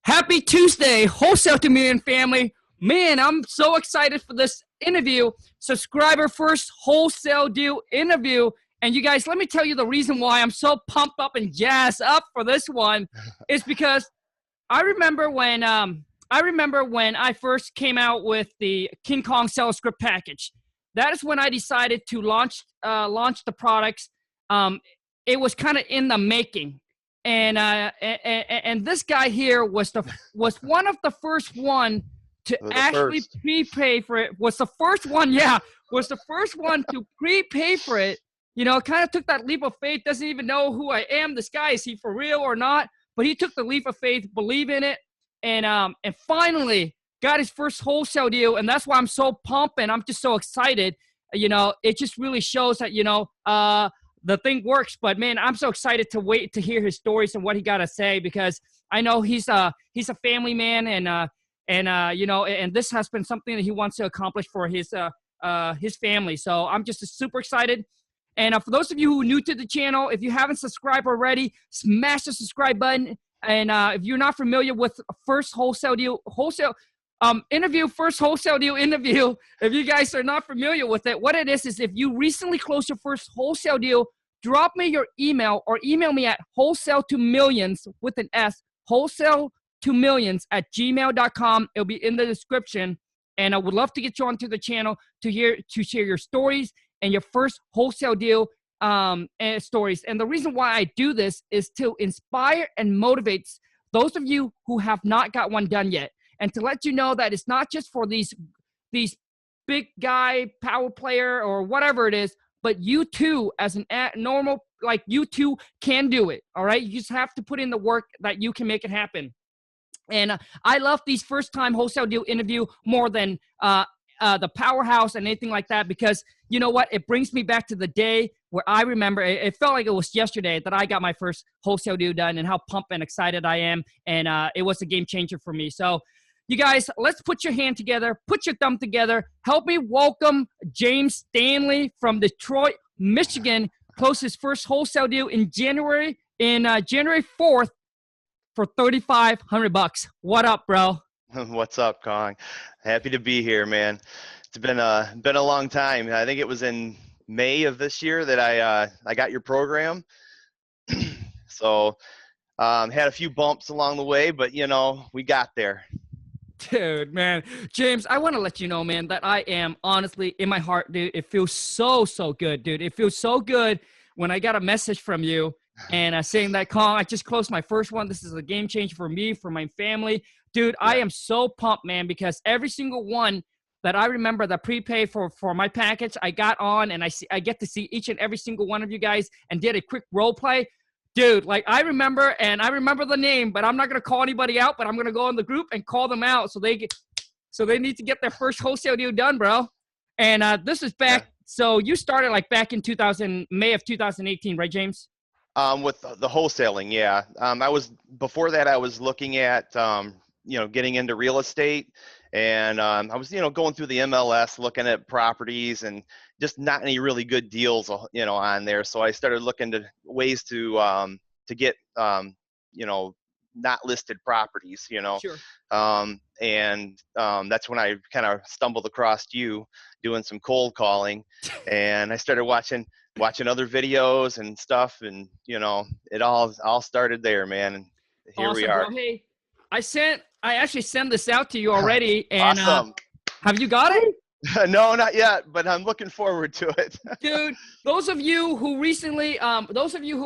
Happy Tuesday, Wholesale to Million family. Man, I'm so excited for this interview. Subscriber first wholesale deal interview. And you guys, let me tell you the reason why I'm so pumped up and jazzed up for this one is because I remember when I first came out with the King Kong seller script package. That is when I decided to launch the products. It was kind of in the making, and this guy here was one of the first one to actually First. prepay for it. Was the first one, yeah, was the first one to prepay for it. You know, kind of took that leap of faith. Doesn't even know who I am. This guy, is he for real or not? But he took the leap of faith, believe in it, and finally got his first wholesale deal. And that's why I'm so pumped and I'm just so excited. You know, it just really shows that the thing works. But man, I'm so excited to wait to hear his stories and what he got to say, because I know he's a family man, and this has been something that he wants to accomplish for his family. So I'm just super excited. And for those of you who are new to the channel, if you haven't subscribed already, smash the subscribe button. And if you're not familiar with first wholesale deal interview, if you guys are not familiar with it, what it is if you recently closed your first wholesale deal, drop me your email or email me at wholesale to millions with an S, wholesale to millions at gmail.com. It'll be in the description. And I would love to get you onto the channel to share your stories and your first wholesale deal and stories. And the reason why I do this is to inspire and motivate those of you who have not got one done yet, and to let you know that it's not just for these big guy power player or whatever it is, but you too, as an normal, like, you too can do it. All right, you just have to put in the work that you can make it happen. And I love these first-time wholesale deal interview more than the powerhouse and anything like that, because you know what? It brings me back to the day where I remember, it felt like it was yesterday that I got my first wholesale deal done, and how pumped and excited I am. And it was a game changer for me. So you guys, let's put your hand together, put your thumb together. Help me welcome James Stanley from Detroit, Michigan. Closed his first wholesale deal in January 4th for $3,500. What up, bro? What's up, Khang? Happy to be here, man. It's been a long time. I think it was in May of this year that I got your program. So had a few bumps along the way, but we got there. Dude, man. James, I want to let you know, man, that I am honestly, in my heart, dude, it feels so good, dude. It feels so good when I got a message from you and saying that, Khang, I just closed my first one. This is a game changer for me, for my family. Dude, I am so pumped, man, because every single one that I remember that prepay for my package, I got on, and I get to see each and every single one of you guys and did a quick role play. Dude, like, I remember the name, but I'm not going to call anybody out, but I'm going to go in the group and call them out so they need to get their first wholesale deal done, bro. And this is back. Yeah. So you started like back in May of 2018, right, James? With the wholesaling, yeah. Before that, I was looking at getting into real estate, and I was going through the MLS, looking at properties, and just not any really good deals on there. So I started looking to ways to get not listed properties, Sure. and that's when I kind of stumbled across you doing some cold calling, and I started watching other videos and stuff, and it all started there, man. And here we Awesome, are. bro. Hey, I actually sent this out to you already, and Awesome. have you got it? No, not yet, but I'm looking forward to it. Dude, those of you who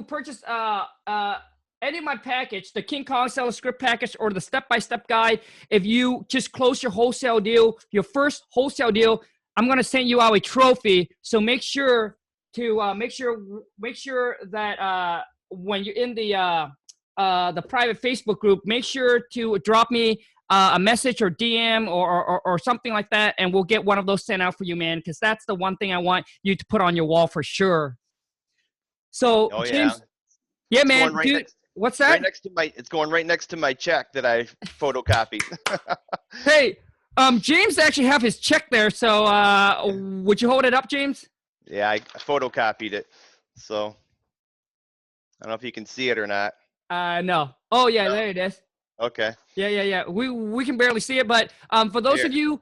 purchased any of my package, the King Kong seller script package or the step-by-step guide, if you just close your wholesale deal, your first wholesale deal, I'm going to send you out a trophy. So make sure to make sure that when you're in the private Facebook group, make sure to drop me a message or DM or something like that, and we'll get one of those sent out for you, man, because that's the one thing I want you to put on your wall for sure. So, Oh yeah, James, yeah, it's man, going right dude, next, what's that? right next to my. It's going right next to my check that I photocopied. Hey, James actually have his check there, so would you hold it up, James? Yeah, I photocopied it. So I don't know if you can see it or not. No. Oh yeah, No. there it is. Okay. Yeah. We can barely see it, but for those Here. of you,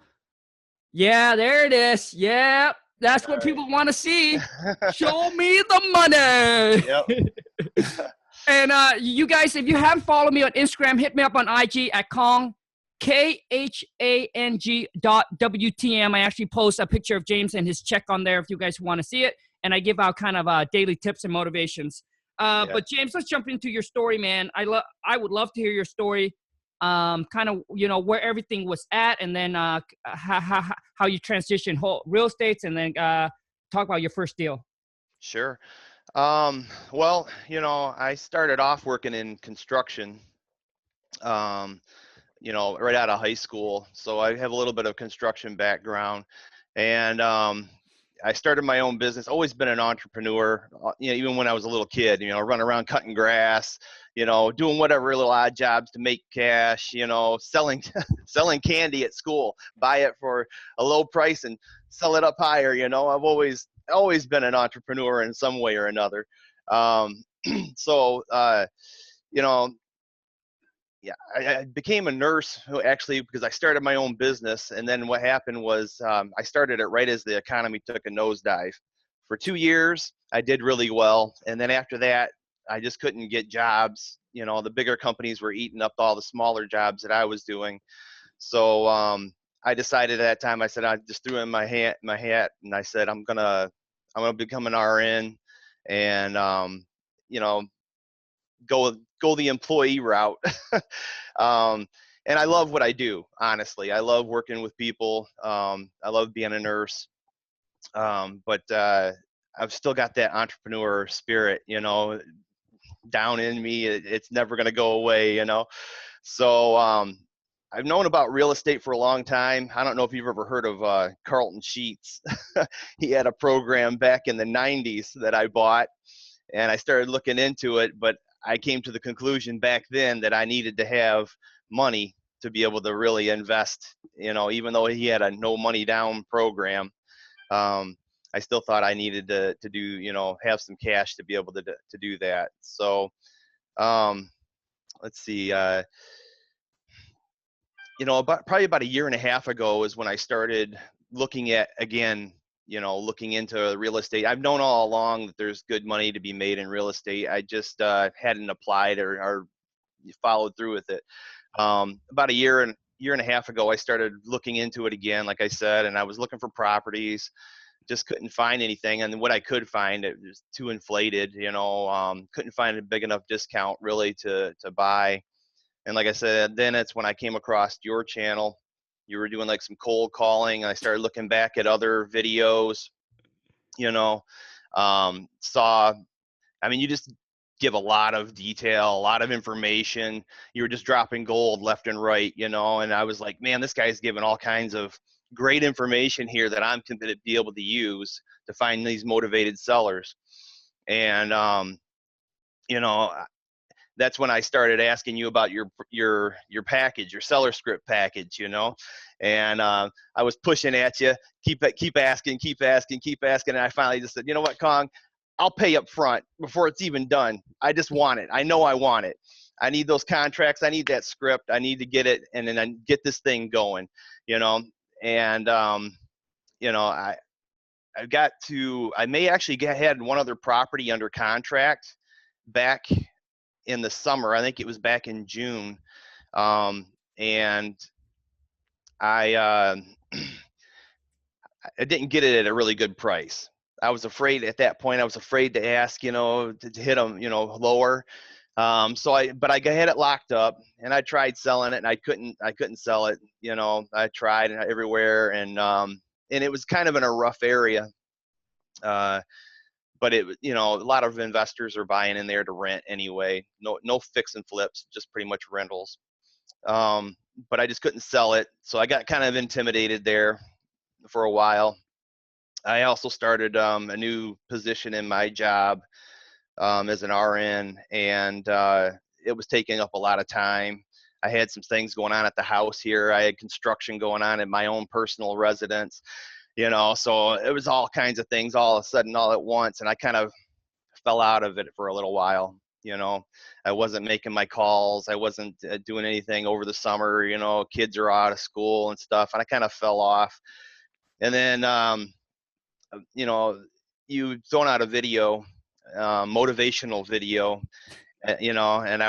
yeah, there it is. Yeah, that's All what right. people want to see. Show me the Yep. money. And you guys, if you haven't followed me on Instagram, hit me up on IG at Khang, KHANG.WTM. I actually post a picture of James and his check on there if you guys want to see it. And I give out kind of daily tips and motivations. Yeah. But James, let's jump into your story, man. I would love to hear your story, kind of, you know, where everything was at, and then how you transitioned whole real estates, and then talk about your first deal. Sure. Well, you know, I started off working in construction, um, you know, right out of high school. So I have a little bit of construction background, and I started my own business. Always been an entrepreneur, you know, even when I was a little kid. You know, running around cutting grass, you know, doing whatever little odd jobs to make cash. You know, selling selling candy at school, buy it for a low price and sell it up higher. You know, I've always been an entrepreneur in some way or another. Um, so you know, yeah, I became a nurse actually because I started my own business. And then what happened was I started it right as the economy took a nosedive. For 2 years, I did really well. And then after that, I just couldn't get jobs. You know, the bigger companies were eating up all the smaller jobs that I was doing. So I decided at that time, I said, I just threw in my hat and I said, I'm gonna become an RN and, you know, go the employee route. um, and I love what I do. Honestly, I love working with people. I love being a nurse. But I've still got that entrepreneur spirit, you know, down in me. It's never going to go away, you know. So I've known about real estate for a long time. I don't know if you've ever heard of Carlton Sheets. He had a program back in the 90s that I bought, and I started looking into it, but I came to the conclusion back then that I needed to have money to be able to really invest. You know, even though he had a no money down program, I still thought I needed to do, you know, have some cash to be able to do that. So um, let's see, you know, probably about a year and a half ago is when I started looking at, again, you know, looking into real estate. I've known all along that there's good money to be made in real estate. I just hadn't applied or followed through with it. About a year and a half ago, I started looking into it again, like I said, and I was looking for properties, just couldn't find anything. And what I could find, it was too inflated, you know, couldn't find a big enough discount really to buy. And like I said, then it's when I came across your channel. You were doing like some cold calling. And I started looking back at other videos, you know, saw, I mean, you just give a lot of detail, a lot of information. You were just dropping gold left and right, you know, and I was like, man, this guy's giving all kinds of great information here that I'm going to be able to use to find these motivated sellers. And, you know, that's when I started asking you about your package, your seller script package, you know, and I was pushing at you, keep asking, and I finally just said, you know what, Khang, I'll pay up front before it's even done. I just want it. I know I want it. I need those contracts. I need that script. I need to get it, and then I get this thing going, you know, and you know, I may actually had one other property under contract back in the summer. I think it was back in June. And I, I didn't get it at a really good price. I was afraid at that point, I was afraid to ask, you know, to hit them, you know, lower. But I had it locked up and I tried selling it and I couldn't sell it. You know, I tried everywhere and it was kind of in a rough area. But it, you know, a lot of investors are buying in there to rent anyway. No fix and flips, just pretty much rentals. Um, but I just couldn't sell it, so I got kind of intimidated there for a while. I also started a new position in my job as an RN, and it was taking up a lot of time. I had some things going on at the house here. I had construction going on in my own personal residence, you know, so it was all kinds of things all of a sudden all at once, and I kind of fell out of it for a little while. You know, I wasn't making my calls. I wasn't doing anything over the summer. You know, kids are out of school and stuff, and I kind of fell off. And then, you know, you thrown out a video, motivational video, you know, and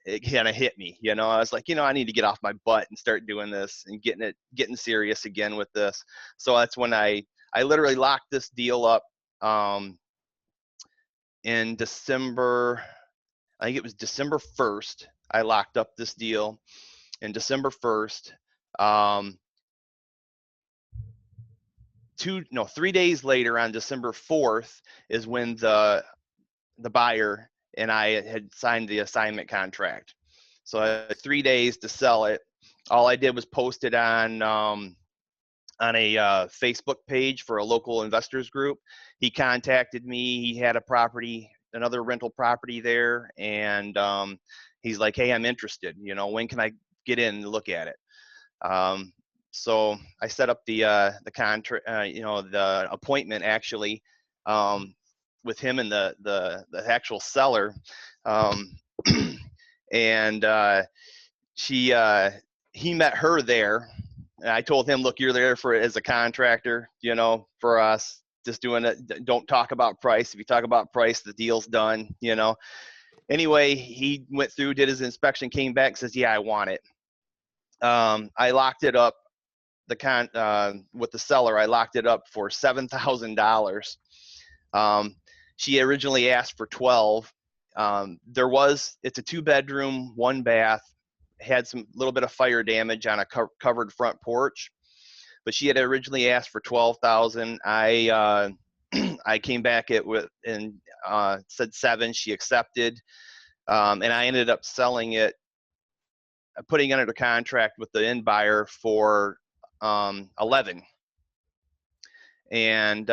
it kind of hit me. You know, I was like, you know, I need to get off my butt and start doing this and getting serious again with this. So that's when I literally locked this deal up in December. I think it was December 1st. I locked up this deal in December 1st. 3 days later, on December 4th, is when the buyer and I had signed the assignment contract. So I had 3 days to sell it. All I did was post it on a Facebook page for a local investors group. He contacted me. He had a property, another rental property there, and he's like, "Hey, I'm interested. You know, when can I get in and look at it?" So I set up the contract, you know, the appointment actually, with him and the actual seller, and he met her there. And I told him, "Look, you're there as a contractor, you know, for us, just doing it. Don't talk about price. If you talk about price, the deal's done, you know." Anyway, he went through, did his inspection, came back, says, "Yeah, I want it." I locked it up with the seller. I locked it up for $7,000. She originally asked for 12. It's a 2-bedroom, 1 bath, had some little bit of fire damage on a covered front porch, but she had originally asked for 12,000. I came back and said 7. She accepted, and I ended up selling it, putting it under contract with the end buyer for 11. And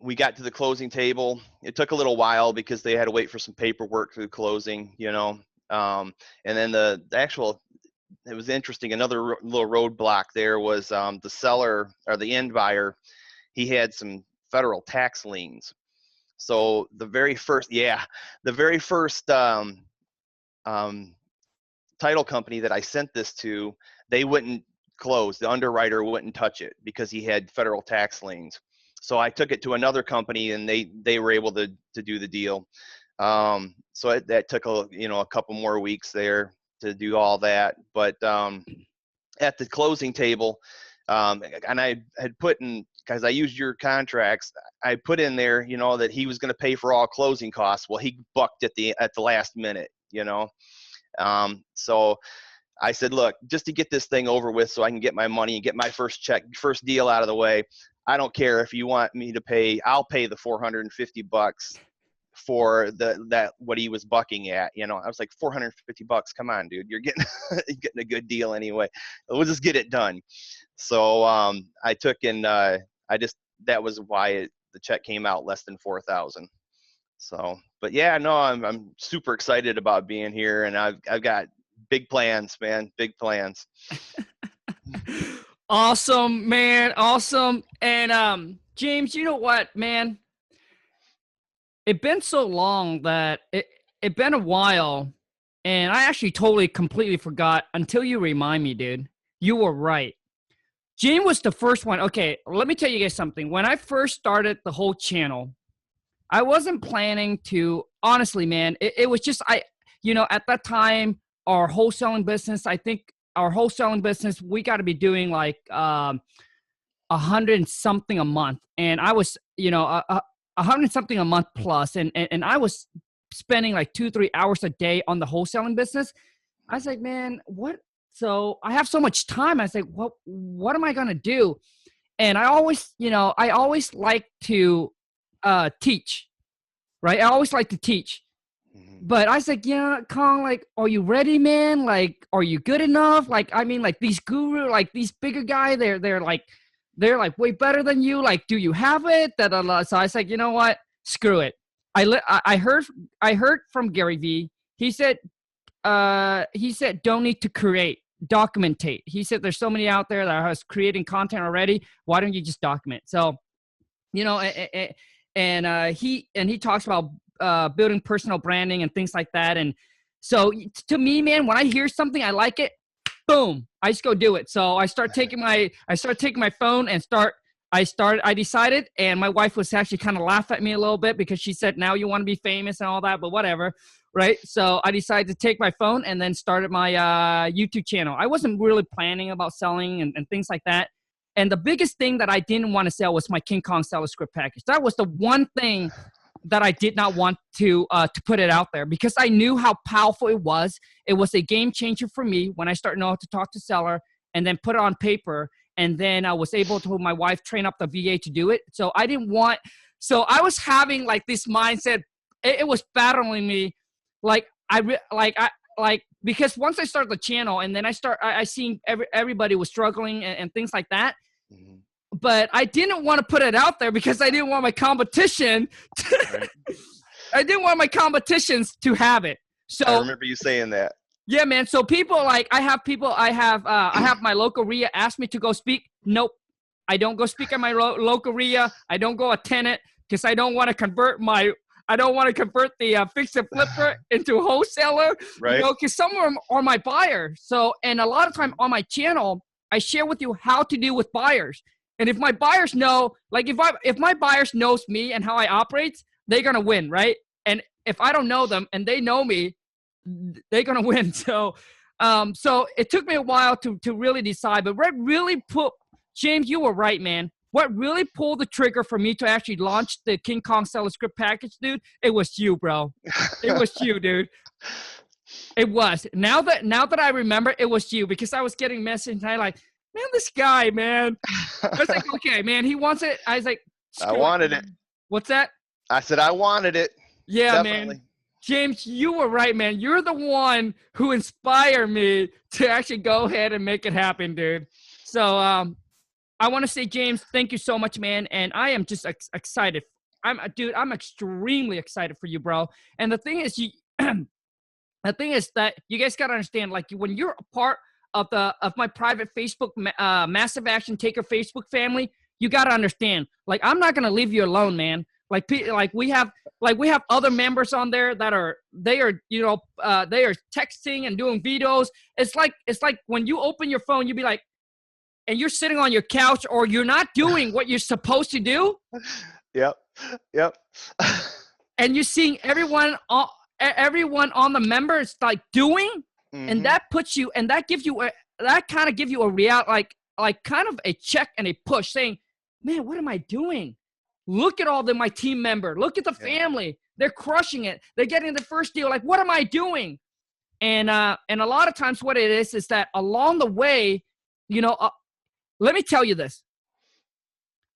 we got to the closing table. It took a little while because they had to wait for some paperwork through closing, you know. And then it was interesting. Another little roadblock there was the seller, or the end buyer. He had some federal tax liens. So the very first title company that I sent this to, they wouldn't close. The underwriter wouldn't touch it because he had federal tax liens. So I took it to another company, and they were able to do the deal. So that took a couple more weeks there to do all that. But at the closing table, and I had put in, because I used your contracts, I put in there, you know, that he was going to pay for all closing costs. Well, he bucked at the last minute, you know. So I said, "Look, just to get this thing over with so I can get my money and get my first deal out of the way, I don't care if you want me to pay, I'll pay the $450 for what he was bucking at." You know, I was like, $450, come on, dude, you're getting getting a good deal anyway. We'll just get it done. So I took and that was why the check came out less than $4,000. So, but yeah, no, I'm super excited about being here, and I've got big plans, man, big plans. Awesome, man. Awesome. And James, you know what, man? It's been so long that it been a while, and I actually completely forgot until you remind me, dude. You were right. James was the first one. Okay, let me tell you guys something. When I first started the whole channel, I wasn't planning to, honestly, man, it was just, at that time, our wholesaling business, we got to be doing like 100 and something a month. And I was, 100 and something a month plus. And I was spending like 2-3 hours a day on the wholesaling business. I was like, man, what? So I have so much time. I was like, what am I going to do? And I always like to teach, right? I always like to teach. But I was like, yeah, Khang, like, are you ready, man? Like, are you good enough? Like, I mean, like these guru, like these bigger guy, they're like way better than you. Like, do you have it? So I was like, you know what? Screw it. I heard from Gary V. He said, don't need to documentate. He said, there's so many out there that are creating content already. Why don't you just document? So, and he talks about building personal branding and things like that. And so to me, man, when I hear something, I like it, boom, I just go do it. So I started taking my phone and I decided, and my wife was actually kind of laugh at me a little bit because she said, now you want to be famous and all that, but whatever. Right. So I decided to take my phone and then started my YouTube channel. I wasn't really planning about selling and things like that. And the biggest thing that I didn't want to sell was my King Kong seller script package. That was the one thing that I did not want to put it out there because I knew how powerful it was. It was a game changer for me when I started knowing how to talk to seller and then put it on paper. And then I was able to, my wife train up the VA to do it. So I didn't want, so I was having like this mindset. It was battling me. Because once I started the channel and then I seen everybody was struggling and things like that. Mm-hmm. But I didn't want to put it out there because I didn't want my competition. I didn't want my competitions to have it. So I remember you saying that. Yeah, man. So people I have my local RIA ask me to go speak. Nope. I don't go speak at my local RIA. I don't go attend it because I don't want to convert the fix and flipper into a wholesaler. Right. You know, because some of them are my buyers. So, and a lot of time on my channel, I share with you how to deal with buyers. And if my buyers know, like if my buyers knows me and how I operate, they're going to win, right? And if I don't know them and they know me, they're going to win. So it took me a while to really decide, but what really James, you were right, man. What really pulled the trigger for me to actually launch the King Kong seller script package, dude, it was you, bro. It was you, dude. It was. Now that I remember, it was you because I was getting messages and I like, man, this guy, man. I was like, okay, man, he wants it. I was like, I wanted it. What's that? I said, I wanted it. Yeah, Definitely. man. James, you were right, man. You're the one who inspired me to actually go ahead and make it happen, dude. So I want to say, James, thank you so much, man. And I am just excited. I'm extremely excited for you, bro. And the thing is, the thing is that you guys got to understand, like when you're a part of my private Facebook Massive Action Taker Facebook family, you got to understand, like, I'm not going to leave you alone, man. Like we have other members on there that they are texting and doing videos. It's like when you open your phone, you be like, and you're sitting on your couch or you're not doing what you're supposed to do. Yep. And you're seeing everyone on the members like doing, mm-hmm. and that puts you, and that gives you that kind of give you a like kind of a check and a push saying, man, what am I doing? Look at all my team member. Look at the family. They're crushing it. They're getting the first deal. Like, what am I doing? And a lot of times what it is that along the way, let me tell you this.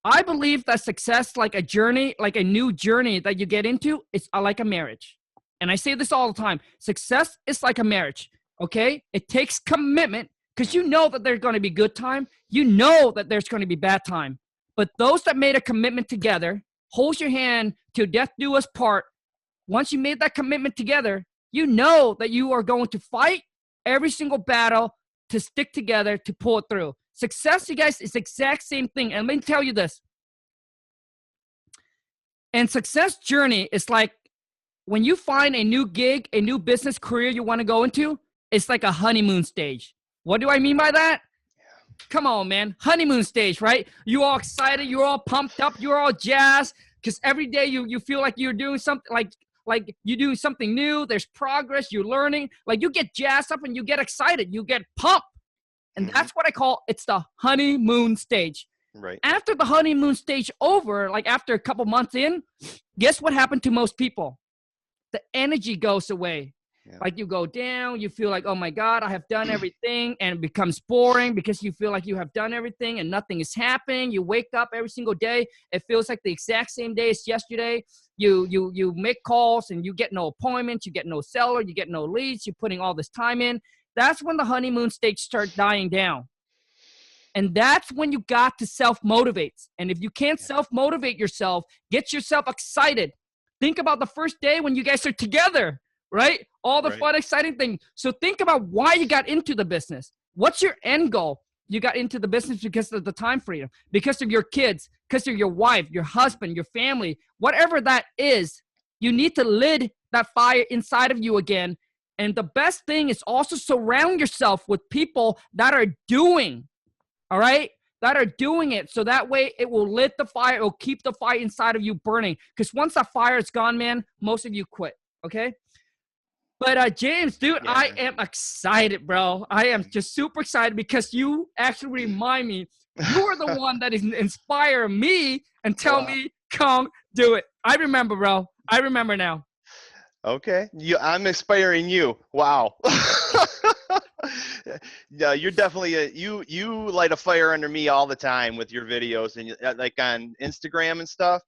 I believe that success, like a journey, like a new journey that you get into, it's like a marriage. And I say this all the time. Success is like a marriage, okay? It takes commitment because you know that there's going to be good time. You know that there's going to be bad time. But those that made a commitment together, hold your hand till death do us part. Once you made that commitment together, you know that you are going to fight every single battle to stick together to pull it through. Success, you guys, is the exact same thing. And let me tell you this. And success journey is like when you find a new gig, a new business career you want to go into, it's like a honeymoon stage. What do I mean by that? Come on, man. Honeymoon stage, right? You're all excited. You're all pumped up. You're all jazzed because every day you feel like you're doing something like you're doing something new. There's progress. You're learning. Like you get jazzed up and you get excited. You get pumped. And that's what I call it's the honeymoon stage. Right. After the honeymoon stage over, like after a couple months in, guess what happened to most people? The energy goes away. Yeah. Like you go down, you feel like, oh my God, I have done everything, and it becomes boring because you feel like you have done everything and nothing is happening. You wake up every single day. It feels like the exact same day as yesterday. You make calls and you get no appointments, you get no seller, you get no leads, you're putting all this time in. That's when the honeymoon stage starts dying down. And that's when you got to self-motivate. And if you can't self-motivate yourself, get yourself excited. Think about the first day when you guys are together, right? All the fun, exciting things. So think about why you got into the business. What's your end goal? you got into the business because of the time freedom, because of your kids, because of your wife, your husband, your family, whatever that is. You need to lit that fire inside of you again. And the best thing is also surround yourself with people that are doing, all right? That are doing it. So that way it will lit the fire. It will keep the fire inside of you burning. Because once that fire is gone, man, most of you quit, okay? But James, dude, Yeah. I am excited, bro. I am just super excited because you actually remind me. You are the one that is inspire me and tell me, come do it. I remember, bro. I remember now. Okay. I'm inspiring you. Wow. Yeah, you're definitely you light a fire under me all the time with your videos and like on Instagram and stuff.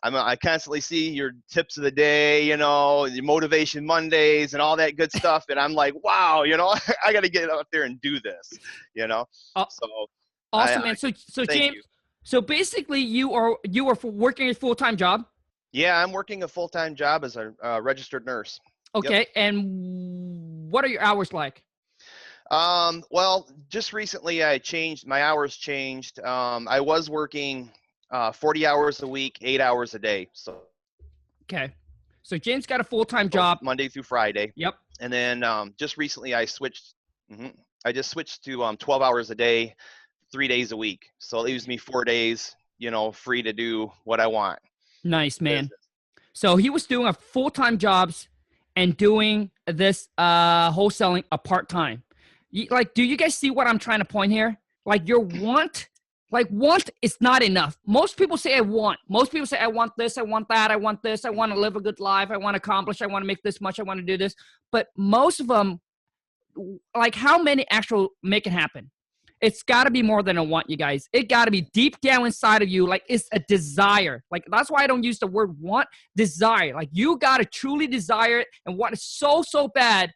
I constantly see your tips of the day, you know, your motivation Mondays and all that good stuff. And I'm like, wow, you know, I got to get out there and do this, you know? So Awesome, man. So thank James, you. so basically you are working a full-time job. Yeah, I'm working a full-time job as a registered nurse. Okay. Yep. And what are your hours like? Well, just recently my hours changed. I was working 40 hours a week, 8 hours a day. So Okay. So James got a full-time job. Monday through Friday. Yep. And then just recently I switched. I just switched to 12 hours a day, 3 days a week. So it leaves me 4 days, you know, free to do what I want. Nice, man. Business. So he was doing a full-time jobs and doing this wholesaling a part-time. Like, do you guys see what I'm trying to point here? Like your want is not enough. Most people say I want. Most people say I want this, I want that, I want this, I want to live a good life, I want to accomplish, I want to make this much, I want to do this. But most of them, like how many actual make it happen? It's got to be more than a want, you guys. It got to be deep down inside of you. Like it's a desire. Like that's why I don't use the word want, desire. Like you got to truly desire it and want it so, so bad,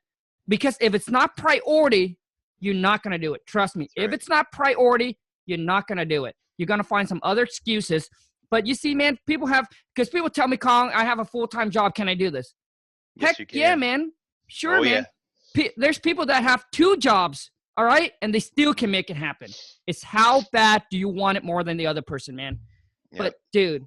because if it's not priority, you're not going to do it. Trust me. If it's not priority, you're not going to do it. You're going to find some other excuses. But you see, man, people tell me, Khang, I have a full-time job. Can I do this? Yes, Heck you can. yeah, man. Sure, Oh, man. There's people that have 2 jobs, all right? And they still can make it happen. It's how bad do you want it more than the other person, man? Yep. But, dude.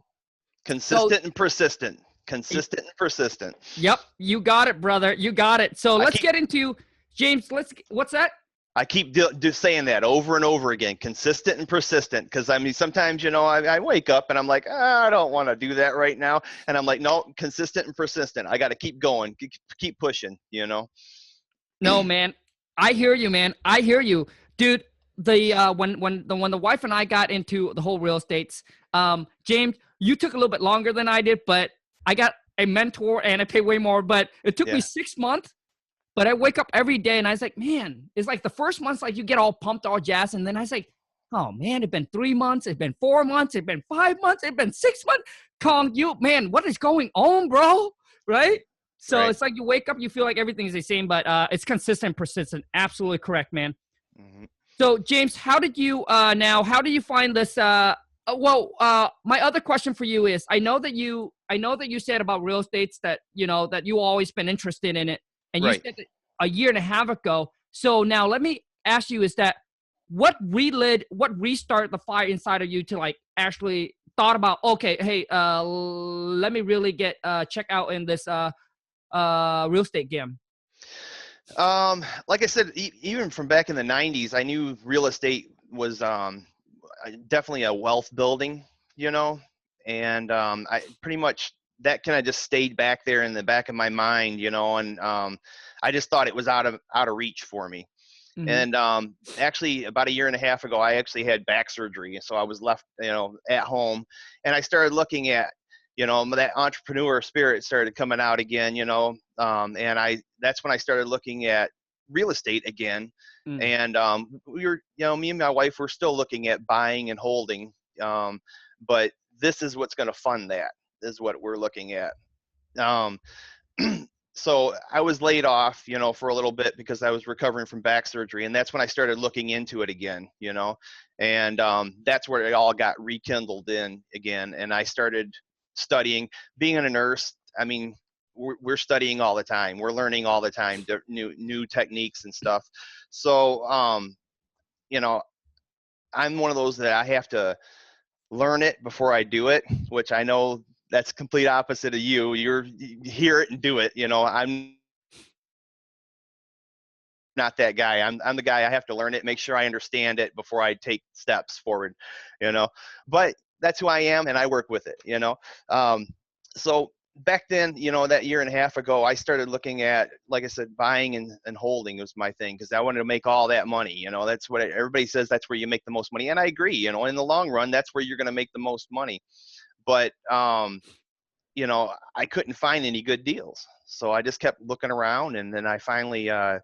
Consistent and persistent. Consistent and persistent. Yep. You got it, brother. You got it. So let's get into, James, what's that? I keep saying that over and over again, consistent and persistent. Because I mean, sometimes, you know, I wake up and I'm like, I don't want to do that right now. And I'm like, no, consistent and persistent. I got to keep going, keep pushing, you know? No, man. I hear you, man. I hear you, dude. When the wife and I got into the whole real estates, James, you took a little bit longer than I did, but I got a mentor and I pay way more. But it took me 6 months. But I wake up every day and I was like, man, it's like the first month's like you get all pumped, all jazzed. And then I was like, oh man, it's been 3 months. It's been 4 months. It's been 5 months. It's been 6 months. Khang, man, what is going on, bro? Right? So It's like you wake up, you feel like everything's the same, but it's consistent, persistent. Absolutely correct, man. Mm-hmm. So James, how did you find this? My other question for you is, I know that you said about real estates that, you know, that you always been interested in it. And you said that a year and a half ago. So now let me ask you, is that what restarted the fire inside of you to like actually thought about, okay, hey, let me really get check out in this real estate game? Like I said, even from back in the 90s, I knew real estate was definitely a wealth building, you know, and I pretty much that kind of just stayed back there in the back of my mind, you know, and I just thought it was out of reach for me. Mm-hmm. And actually about a year and a half ago, I actually had back surgery. So I was left, you know, at home, and I started looking at, you know, that entrepreneur spirit started coming out again, you know, and that's when I started looking at real estate again. Mm. And we were, you know, me and my wife were still looking at buying and holding, but this is what's going to fund that. Is what we're looking at. So I was laid off, you know, for a little bit because I was recovering from back surgery. And that's when I started looking into it again, you know, and that's where it all got rekindled in again. And I started studying. Being a nurse, I mean, we're studying all the time. We're learning all the time, new techniques and stuff. So, you know, I'm one of those that I have to learn it before I do it, which I know that's complete opposite of you. You hear it and do it. I'm not that guy. I'm the guy. I have to learn it, make sure I understand it before I take steps forward, you know. But that's who I am, and I work with it, Um, so back then, that year and a half ago, I started looking at, like I said, buying and holding was my thing because I wanted to make all that money. That's what everybody says. That's where you make the most money, and I agree. In the long run, that's where you're going to make the most money. But I couldn't find any good deals, so I just kept looking around, and then I finally I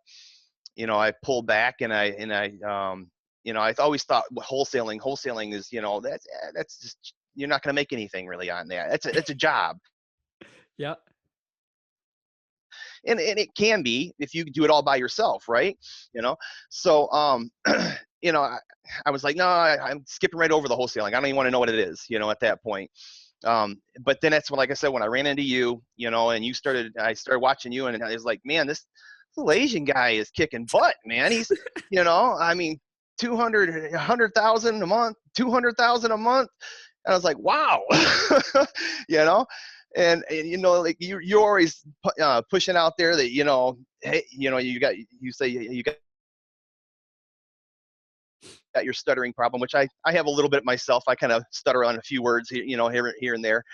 pulled back and I always thought wholesaling is, that's just, you're not going to make anything really on that. It's a job. Yeah. And it can be if you do it all by yourself. Right. So, I was like, no, I'm skipping right over the wholesaling. I don't even want to know what it is, at that point. But then that's when, like I said, when I ran into you, and I started watching you, and I was like, man, this little Asian guy is kicking butt, man. He's, I mean, 100,000 a month, 200,000 a month. And I was like, wow, and like you're always pushing out there that, hey, you say you got your stuttering problem, which I have a little bit myself. I kind of stutter on a few words here, here and there.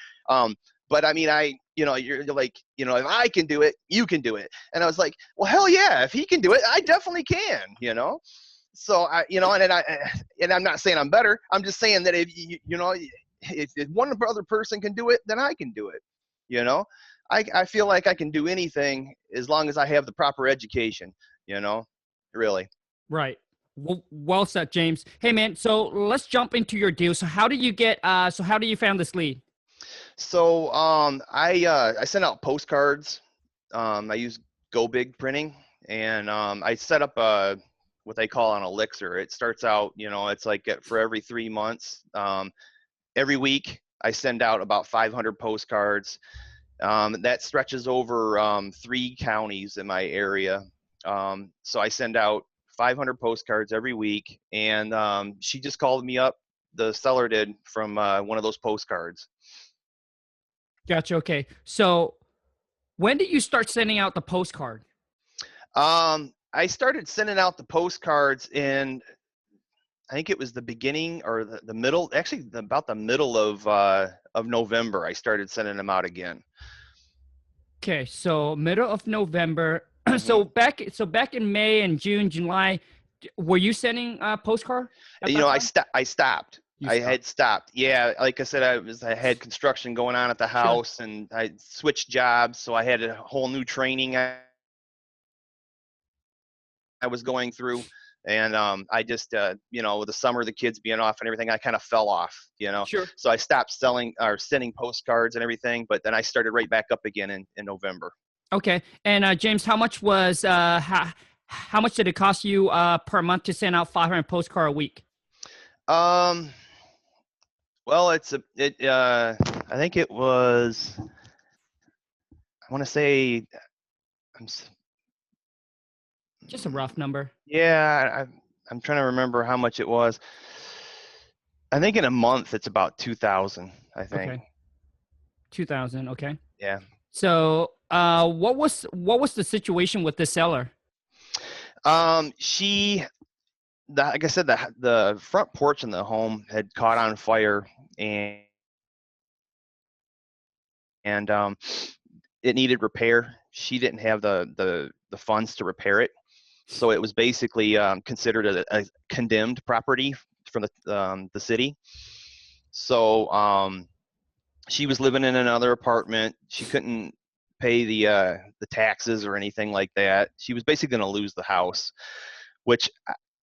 But I mean, you're like, if I can do it, you can do it. And I was like, well, hell yeah, if he can do it, I definitely can, So and I'm not saying I'm better. I'm just saying that if one other person can do it, then I can do it. I feel like I can do anything as long as I have the proper education, really. Right. Well said, James. Hey, man. So let's jump into your deal. So how did you get? So how do you found this lead? So I sent out postcards. I use Go Big printing, and I set up what they call an elixir. It starts out, it's like for every 3 months. Every week I send out about 500 postcards. That stretches over 3 counties in my area. So I send out 500 postcards every week, and she just called me up. The seller did, from one of those postcards. Gotcha. Okay. So when did you start sending out the postcard? I started sending out the postcards in, I think it was the beginning or the middle, actually about the middle of November. I started sending them out again. Okay, so middle of November. Mm-hmm. So back in May and June, July, were you sending postcard? I stopped. I had stopped. Yeah, like I said, I had construction going on at the house, sure. And I switched jobs, so I had a whole new training I was going through, and I just with the summer, the kids being off and everything, I kind of fell off, Sure. So I stopped selling or sending postcards and everything, but then I started right back up again in November. Okay, and James, how much did it cost you per month to send out 500 postcard a week? Well, I think it was, I want to say, just a rough number. Yeah, I'm trying to remember how much it was. I think in a month it's about 2,000, I think. Okay. 2,000, okay. Yeah. So, what was the situation with the seller? Like I said, the front porch in the home had caught on fire, and it needed repair. She didn't have the funds to repair it, so it was basically considered a condemned property from the city. So she was living in another apartment. She couldn't pay the taxes or anything like that. She was basically going to lose the house, which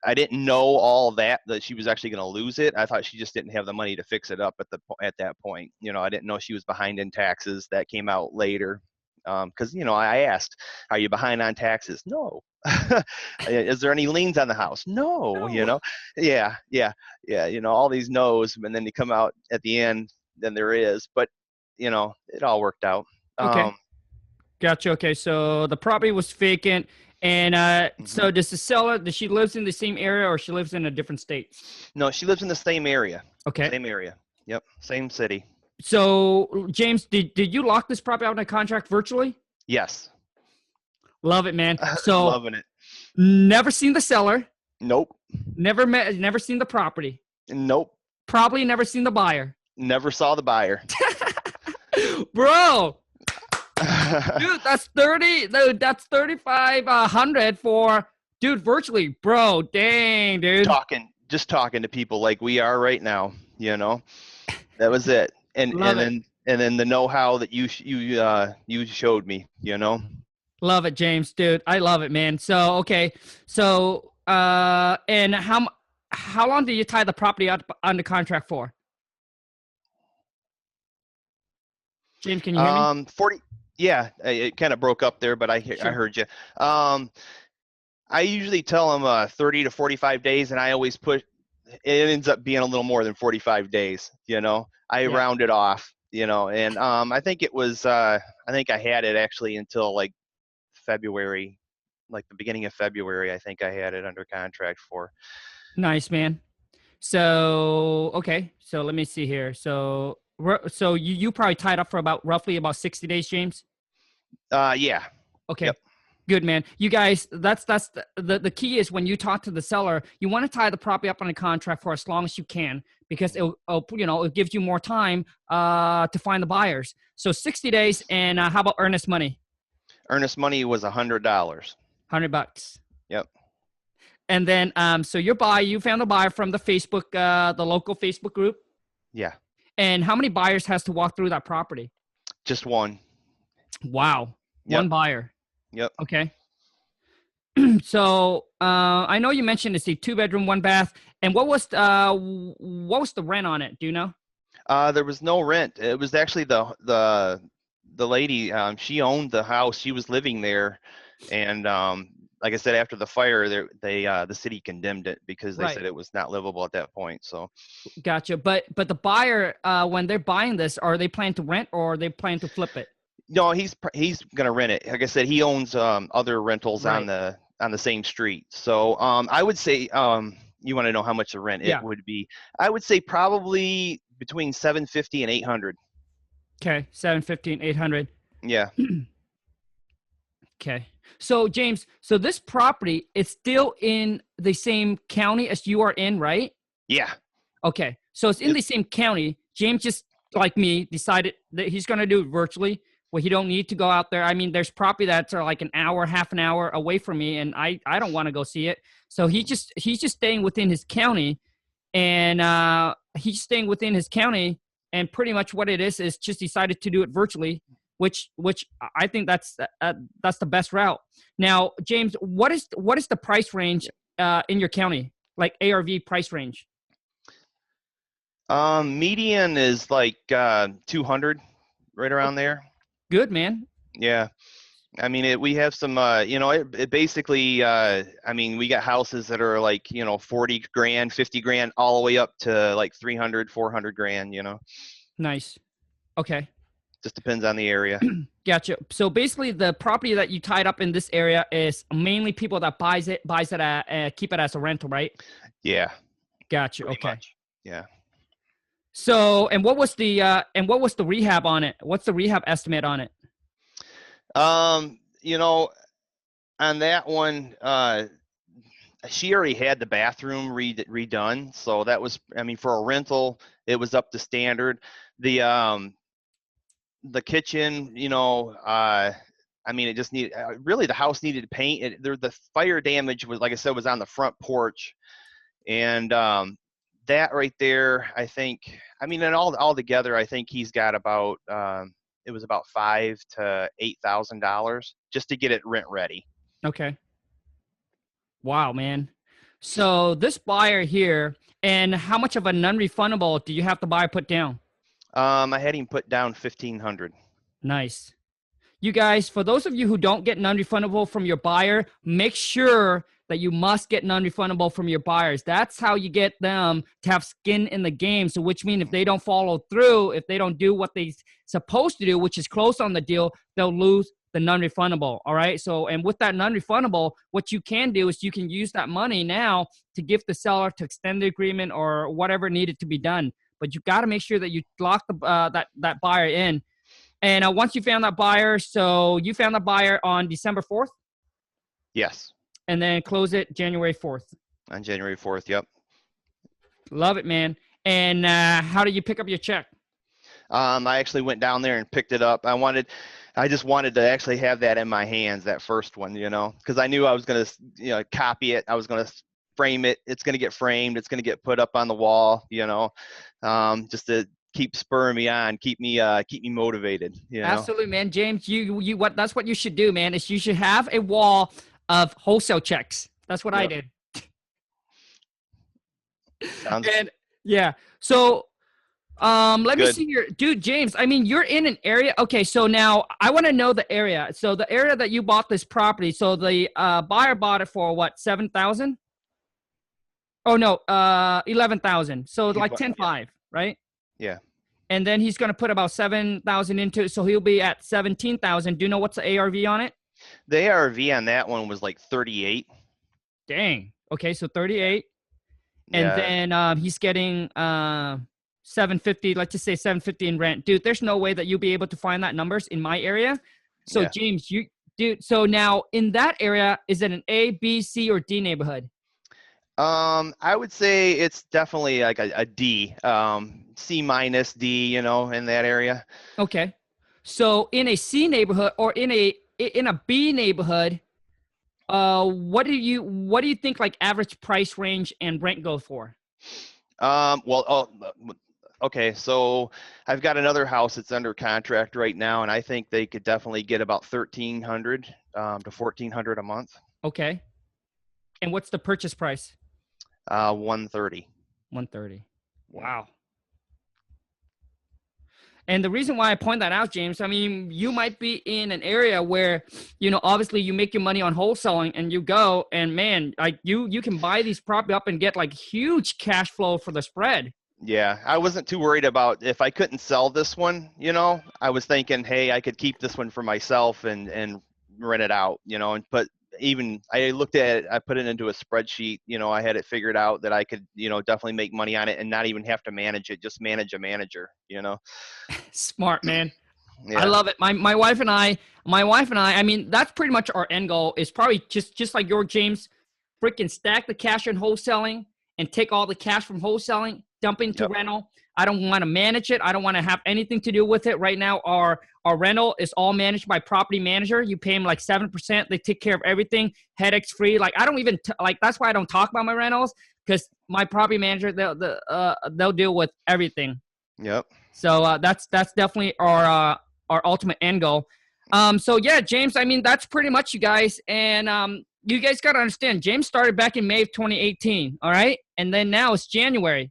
I didn't know all that she was actually going to lose it. I thought she just didn't have the money to fix it up at that point. I didn't know she was behind in taxes. That came out later. Because I asked, "Are you behind on taxes?" No. Is there any liens on the house? No. Yeah. All these no's, and then they come out at the end. Then there is, but it all worked out. Okay. Gotcha. Okay, so the property was vacant, And so does the seller, does she lives in the same area or she lives in a different state? No, she lives in the same area. Okay. Same area. Yep. Same city. So James, did you lock this property out in a contract virtually? Yes. Love it, man. So Loving it. never seen the seller, Nope. never seen the property, Nope. probably never seen the buyer. Never saw the buyer. Bro, dude, that's 30, dude, that's 3,500 for, dude, virtually, bro. Dang, dude. Just talking to people like we are right now, you know. That was it. And Love it. then the know-how that you showed me, you know. Love it, James, dude. I love it, man. So, okay. So, and how long do you tie the property up under contract for? James, can you hear me? 40. Yeah, it kind of broke up there, but I heard you. I usually tell them 30 to 45 days, and I always it ends up being a little more than 45 days, you know. I round it off, you know, and I think it was I think I had it actually until like February, like the beginning of February. I think I had it under contract for. Nice, man. So, okay. So let me see here. So you probably tied up for roughly about 60 days, James? Yeah. Okay. Yep. Good, man. You guys, that's the key is when you talk to the seller, you want to tie the property up on a contract for as long as you can, because it gives you more time to find the buyers. So 60 days. And how about earnest money? Earnest money was $100. $100. Yep. And then, so you found a buyer from the Facebook, the local Facebook group. Yeah. And how many buyers has to walk through that property? Just one. Wow. Yep. One buyer. Yep. Okay. So, I know you mentioned it's a 2-bedroom, 1 bath. And what was the rent on it? Do you know? There was no rent. It was actually the lady, she owned the house. She was living there, and like I said, after the fire, the city condemned it because they said it was not livable at that point. So, gotcha. But the buyer, when they're buying this, are they planning to rent or are they planning to flip it? No, he's gonna rent it. Like I said, he owns other rentals on the same street. So I would say, you want to know how much the rent it would be? I would say probably between $750 and $800. Okay, $750 and $800. Yeah. Okay. So James, so this property is still in the same county as you are in, right? Yeah. Okay. So it's in the same county. James, just like me, decided that he's going to do it virtually, where he don't need to go out there. I mean, there's property that's like an hour, half an hour away from me, and I don't want to go see it. So he's just staying within his county, and pretty much what it is just decided to do it virtually, which I think that's the best route. Now, James, what is the price range in your county, like ARV price range? Median is like 200, right around there. Good, man. Yeah. I mean, we have some, it basically, I mean, we got houses that are like, 40 grand, 50 grand, all the way up to like 300, 400 grand, Nice. Okay. Just depends on the area. Gotcha. So basically the property that you tied up in this area is mainly people that buys it, keep it as a rental, right? Yeah. Gotcha. Pretty okay. much. Yeah. So, and what was the rehab on it? What's the rehab estimate on it? On that one, she already had the bathroom redone. So that was, I mean, for a rental, it was up to standard. The kitchen, I mean, it just needed, really the house needed paint. The fire damage was, like I said, was on the front porch. And that right there, I think, I mean, and all together, I think he's got about, it was about $5,000 to $8,000 just to get it rent ready. Okay. Wow, man. So this buyer here, and how much of a non-refundable do you have the buyer put down? I had him put down $1,500. Nice. You guys, for those of you who don't get non-refundable from your buyer, make sure that you must get non-refundable from your buyers. That's how you get them to have skin in the game. So which means if they don't follow through, if they don't do what they're supposed to do, which is close on the deal, they'll lose the non-refundable. All right. So, and with that non-refundable, what you can do is you can use that money now to give the seller to extend the agreement or whatever needed to be done. But you got to make sure that you lock the that buyer in. And once you found that buyer, so you found the buyer on December 4th? Yes. And then close it January 4th. On January 4th. Yep. Love it, man. And how did you pick up your check? I actually went down there and picked it up. I just wanted to actually have that in my hands, that first one, because I knew I was going to, copy it. I was going to frame it. It's going to get framed. It's going to get put up on the wall, just to keep spurring me on, keep me motivated. Absolutely, man. James, that's what you should do, man. Is you should have a wall of wholesale checks. That's what I did. And yeah. So let me see here. Dude, James, I mean, you're in an area. Okay, so now I want to know the area. So the area that you bought this property, so the buyer bought it for what, 7,000? Oh no, 11,000. So like 10.5, right? Yeah. And then he's going to put about 7,000 into it, so he'll be at 17,000. Do you know what's the ARV on it? The ARV on that one was like 38. Dang. Okay, so 38. And Yeah. then he's getting 750, let's just say 750 in rent. Dude, there's no way that you'll be able to find that numbers in my area. So Yeah. James, so now in that area, is it an A, B, C, or D neighborhood? I would say it's definitely like a D, C minus D, in that area. Okay. So in a C neighborhood or in a B neighborhood, what do you think like average price range and rent go for? Okay, so I've got another house that's under contract right now, and I think they could definitely get about 1,300 to 1,400 a month. Okay. And what's the purchase price? 130. 130. Wow. And the reason why I point that out, James, I mean, you might be in an area where, obviously you make your money on wholesaling and you go and man, like you can buy these property up and get like huge cash flow for the spread. Yeah, I wasn't too worried about if I couldn't sell this one, I was thinking, hey, I could keep this one for myself and rent it out, but even I looked at it, I put it into a spreadsheet, I had it figured out that I could, definitely make money on it and not even have to manage it, just manage a manager, Smart, man. Yeah. I love it. My wife and I, I mean, that's pretty much our end goal is probably just like your James, freaking stack the cash in wholesaling and take all the cash from wholesaling, dump into rental. I don't want to manage it. I don't want to have anything to do with it. Right now, our rental is all managed by property manager. You pay them like 7%. They take care of everything, headaches free. Like I don't even that's why I don't talk about my rentals because my property manager they'll deal with everything. Yep. So that's definitely our ultimate end goal. So yeah, James. I mean that's pretty much you guys, and you guys got to understand. James started back in May of 2018. All right, and then now it's January.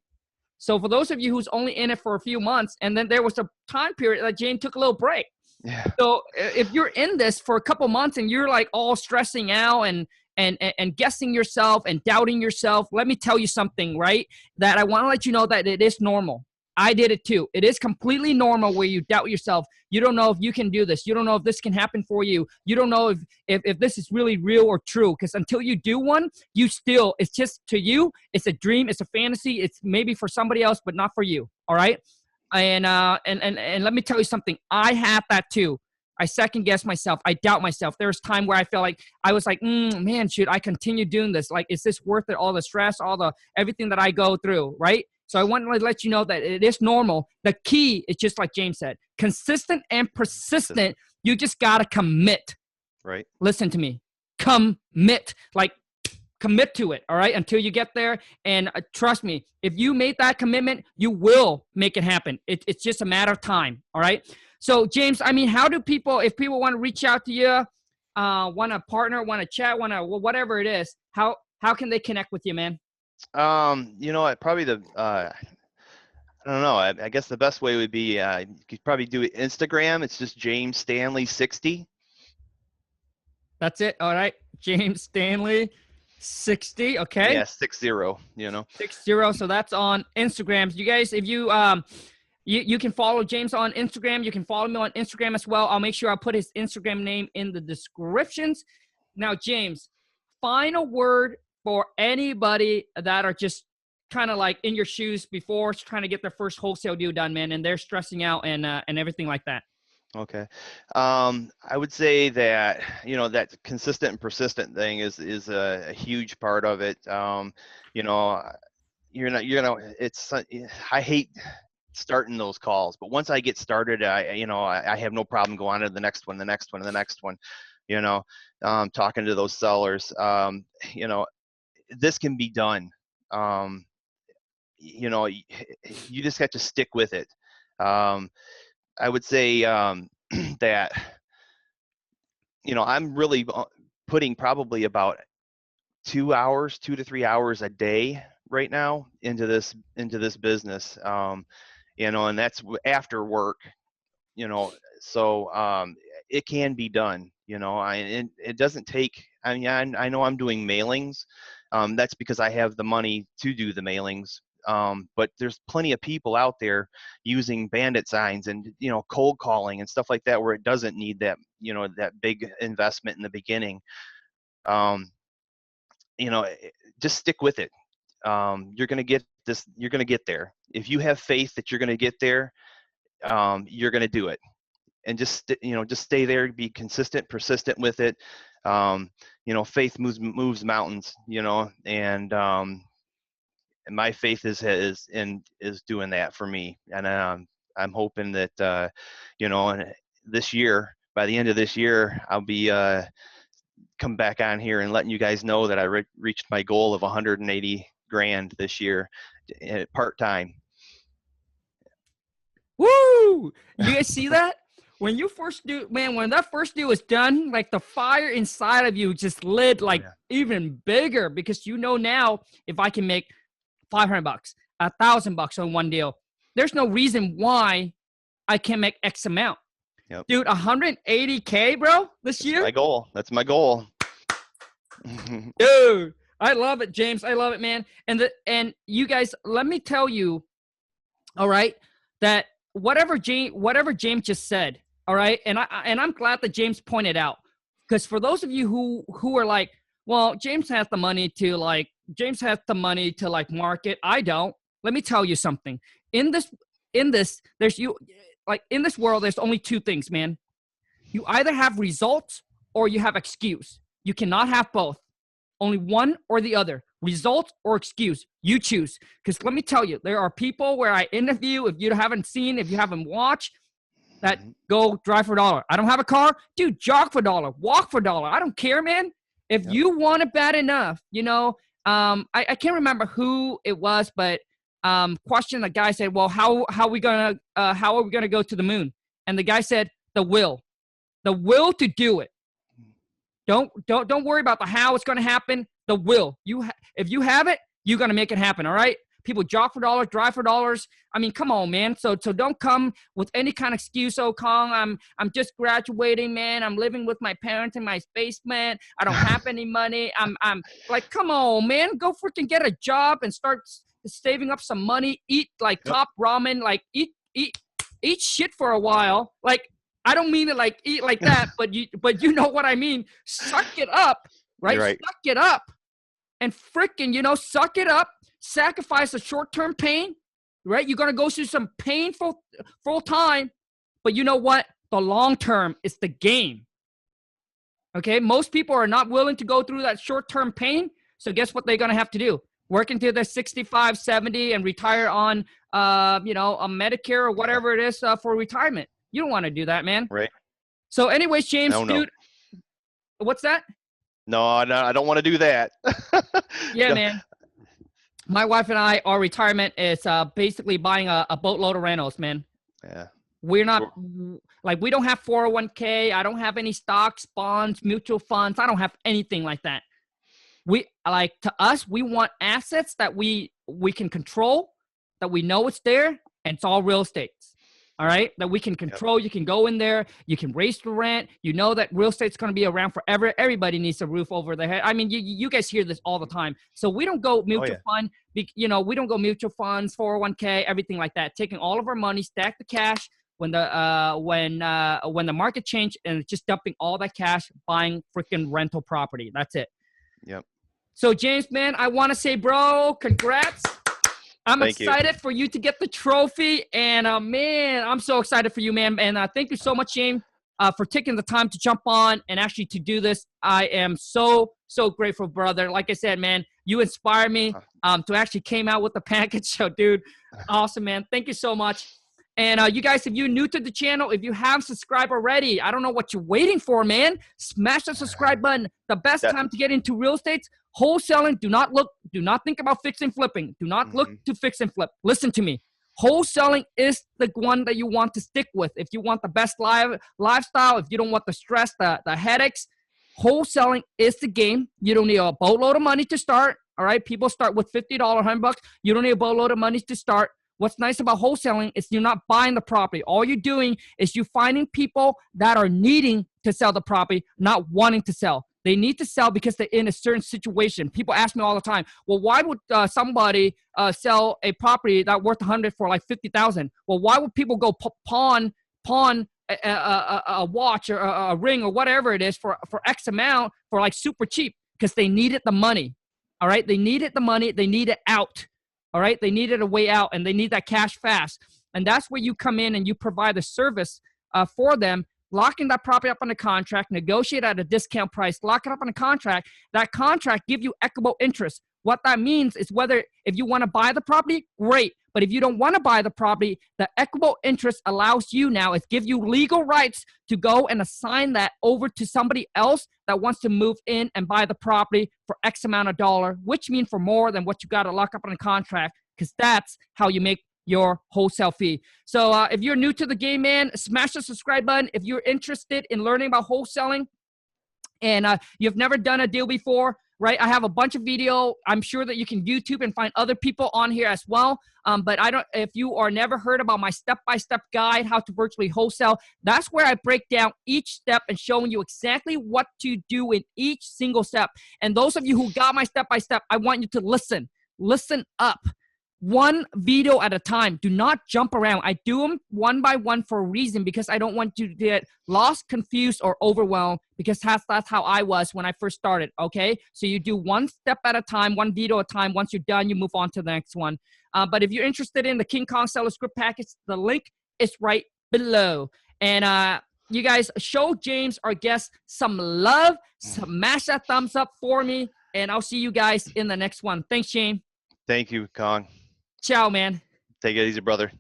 So for those of you who's only in it for a few months, and then there was a time period that James took a little break. Yeah. So if you're in this for a couple months and you're like all stressing out and guessing yourself and doubting yourself, let me tell you something, right? That I want to let you know that it is normal. I did it too. It is completely normal where you doubt yourself. You don't know if you can do this. You don't know if this can happen for you. You don't know if this is really real or true. Because until you do one, it's just to you, it's a dream, it's a fantasy, it's maybe for somebody else, but not for you. All right. And let me tell you something. I have that too. I second guess myself. I doubt myself. There's time where I felt like I was like, man, should I continue doing this? Like, is this worth it? All the stress, everything that I go through. Right. So I want to let you know that it is normal. The key is just like James said, consistent and persistent. You just got to commit. Right. Listen to me. Commit. Like commit to it. All right. Until you get there. And trust me, if you made that commitment, you will make it happen. It's just a matter of time. All right. So James, I mean, how do people, if people want to reach out to you, want to partner, want to chat, whatever it is, how can they connect with you, man? Probably I don't know. I guess the best way would be you could probably do it Instagram. It's just James Stanley 60. That's it. All right, James Stanley 60. Okay. Yeah, 60. 60. So that's on Instagram. You guys, if you You can follow James on Instagram. You can follow me on Instagram as well. I'll make sure I put his Instagram name in the descriptions. Now, James, final word for anybody that are just kind of like in your shoes before trying to get their first wholesale deal done, man, and they're stressing out and everything like that. Okay. I would say that, that consistent and persistent thing is a huge part of it. You know, I hate starting those calls, but once I get started, I have no problem going on to the next one, the next one, and the next one, talking to those sellers. This can be done. You just have to stick with it. I would say that, I'm really putting probably about 2 to 3 hours a day right now into this business. And that's after work, so it can be done, it doesn't take, I know I'm doing mailings. That's because I have the money to do the mailings. But there's plenty of people out there using bandit signs and, cold calling and stuff like that, where it doesn't need that, that big investment in the beginning. Just stick with it. You're going to get this, you're going to get there. If you have faith that you're going to get there, you're going to do it. And just stay there, be consistent, persistent with it. Faith moves mountains, and my faith is doing that for me. And I'm hoping that, this year, by the end of this year, I'll be come back on here and letting you guys know that I reached my goal of 180 grand this year, part-time. Woo! You guys see that? When you first do, man, when that first deal was done, like the fire inside of you just lit like even bigger, because now if I can make $500, $1,000 on one deal, there's no reason why I can't make X amount. Yep. Dude, 180K, bro, this year? That's my goal. Dude, I love it, James. I love it, man. And you guys, let me tell you, all right, that whatever James just said, all right, and I'm glad that James pointed out, because for those of you who are like, well, James has the money to like market. I don't. Let me tell you something. In this world, there's only two things, man. You either have results or you have excuse. You cannot have both. Only one or the other. Results or excuse. You choose. Because let me tell you, there are people where I interview, if you haven't watched, that go drive for $1. I don't have a car. Dude, jog for $1. Walk for $1. I don't care, man. If you want it bad enough, I can't remember who it was, but question, the guy said, well, how are we gonna go to the moon? And the guy said, the will to do it. Don't worry about the how it's gonna happen. The will. If you have it, you're gonna make it happen. All right. People jog for $1, drive for $1. I mean, come on, man. So don't come with any kind of excuse. Oh, Khang, I'm just graduating, man. I'm living with my parents in my basement. I don't have any money. I'm like, come on, man. Go freaking get a job and start saving up some money. Eat like top ramen. Like eat shit for a while. Like, I don't mean it like eat like that, but you know what I mean. Suck it up, right? Suck it up, and freaking suck it up. Sacrifice the short-term pain, right? You're going to go through some painful full time, but you know what? The long-term is the game. Okay? Most people are not willing to go through that short-term pain, so guess what they're going to have to do? Work until they're 65, 70 and retire on, a Medicare or whatever it is for retirement. You don't want to do that, man. Right. So anyways, James, dude, what's that? No, I don't want to do that. Yeah, man. My wife and I, our retirement is basically buying a boatload of rentals, man. Yeah. We're not, like, we don't have 401k. I don't have any stocks, bonds, mutual funds. I don't have anything like that. To us, we want assets that we can control, that we know it's there, and it's all real estate. all right, that we can control. You can go in there, you can raise the rent. You know that real estate's going to be around forever. Everybody needs a roof over their head. I mean, you guys hear this all the time. So we don't go mutual fund, you know, we don't go mutual funds, 401k, everything like that. Taking all of our money, stack the cash when the market changed, and just dumping all that cash, buying freaking rental property. That's it. Yep. So James, man, I want to say, bro, congrats. I'm excited for you to get the trophy, and man, I'm so excited for you, man. And thank you so much, James, for taking the time to jump on and actually to do this. I am so grateful, brother. Like I said, man, you inspire me to actually came out with the package. So, dude, awesome, man. Thank you so much. And you guys, if you're new to the channel, if you have subscribed already, I don't know what you're waiting for, man. Smash the subscribe button. The best time to get into real estate. Wholesaling, do not think about fix and flipping. Do not look to fix and flip. Listen to me. Wholesaling is the one that you want to stick with. If you want the best lifestyle, if you don't want the stress, the headaches, wholesaling is the game. You don't need a boatload of money to start. All right. People start with $50, $100. You don't need a boatload of money to start. What's nice about wholesaling is you're not buying the property. All you're doing is you're finding people that are needing to sell the property, not wanting to sell. They need to sell because they're in a certain situation. People ask me all the time, well, why would somebody sell a property that worth 100 for like 50,000? Well, why would people go pawn a watch or a ring or whatever it is for X amount for like super cheap? Because they needed the money. All right. They needed the money. They need it out. All right. They needed a way out, and they need that cash fast. And that's where you come in and you provide a service for them. Locking that property up on a contract, negotiate at a discount price, lock it up on a contract. That contract give you equitable interest. What that means is whether if you want to buy the property, great. But if you don't want to buy the property, the equitable interest allows you now, it gives you legal rights to go and assign that over to somebody else that wants to move in and buy the property for X amount of dollar, which means for more than what you got to lock up on a contract, because that's how you make your wholesale fee. So if you're new to the game, man, smash the subscribe button. If you're interested in learning about wholesaling and you've never done a deal before, right? I have a bunch of video. I'm sure that you can YouTube and find other people on here as well. But if you are never heard about my step-by-step guide, how to virtually wholesale, that's where I break down each step and showing you exactly what to do in each single step. And those of you who got my step-by-step, I want you to listen up. One video at a time. Do not jump around. I do them one by one for a reason, because I don't want you to get lost, confused, or overwhelmed, because that's how I was when I first started, okay? So you do one step at a time, one video at a time. Once you're done, you move on to the next one. But if you're interested in the King Kong Seller Script Package, the link is right below. And you guys show James, our guest, some love. Smash that thumbs up for me, and I'll see you guys in the next one. Thanks, James. Thank you, Khang. Ciao, man. Take it easy, brother.